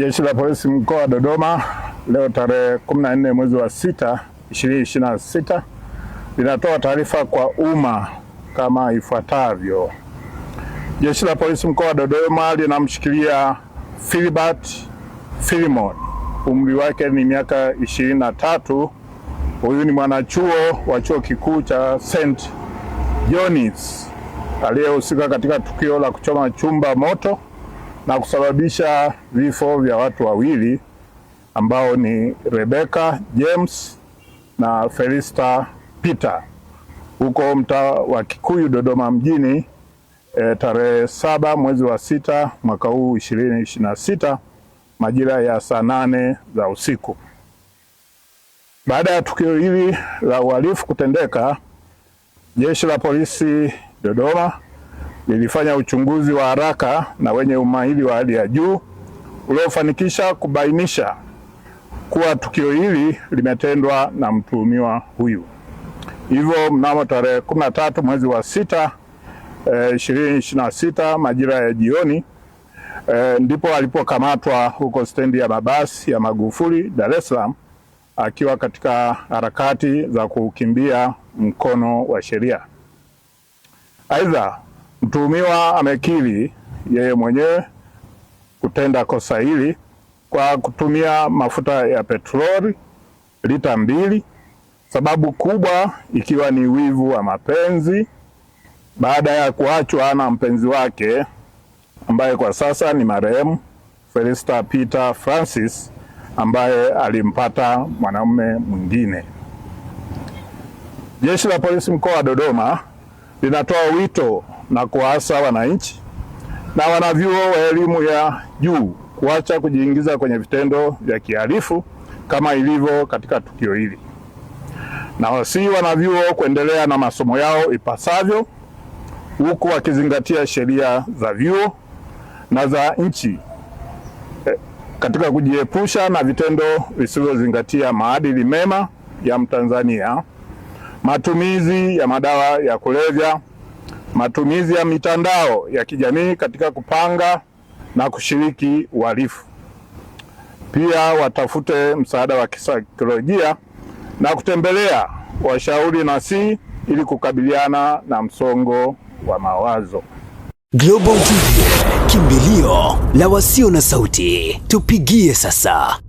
Jeshi la Polisi mkoa wa Dodoma leo tarehe 14 mwezi wa 6 2026 linatoa taarifa kwa umma kama ifuatavyo. Jeshi la Polisi mkoa wa Dodoma linamshikilia Philbert Philemon, umri wake ni miaka 23. Huyu ni mwanachuo wa chuo kikuu cha St. John's aliyehusika katika tukio la kuchoma chumba moto na kusababisha vifo vya watu wawili ambao ni Rebecca James na Felista Peter huko mtaa wa Kikuyu Dodoma mjini tarehe 7 mwezi wa 6 mwaka huu 2026 majira ya saa 8 za usiku. Baada ya tukio hili la uhalifu kutendeka, Jeshi la Polisi Dodoma lilifanya uchunguzi wa haraka na wenye umahiri wa hali ya juu uliofanikisha kubainisha kuwa tukio hili limetendwa na mtuhumiwa huyu. Hivyo mnamo tarehe 13 mwezi wa 6 2026 majira ya jioni ndipo alipokamatwa huko stendi ya mabasi ya Magufuli Dar es Salaam akiwa katika harakati za kukimbia mkono wa sheria. Aidha, mtuhumiwa amekiri yeye mwenyewe kutenda kosa hili kwa kutumia mafuta ya petroli lita 2, sababu kubwa ikiwa ni wivu wa mapenzi baada ya kuachwa na mpenzi wake ambaye kwa sasa ni marehemu Felista Peter Francis ambaye alimpata mwanamume mwingine. Jeshi la Polisi mkoa wa Dodoma linatoa wito na kuwaasa wananchi na wanavyuo wa elimu ya juu kuacha kujiingiza kwenye vitendo vya kihalifu kama ilivyo katika tukio hili, na wasihi wanavyuo kuendelea na masomo yao ipasavyo huku wakizingatia sheria za vyuo na za nchi katika kujiepusha na vitendo visivyozingatia maadili mema ya Mtanzania, matumizi ya madawa ya kulevya, matumizi ya mitandao ya kijamii katika kupanga na kushiriki uhalifu. Pia watafute msaada wa kisaikolojia na kutembelea washauri nasihi ili kukabiliana na msongo wa mawazo. Global TV, kimbilio la wasio na sauti. Tupigie sasa.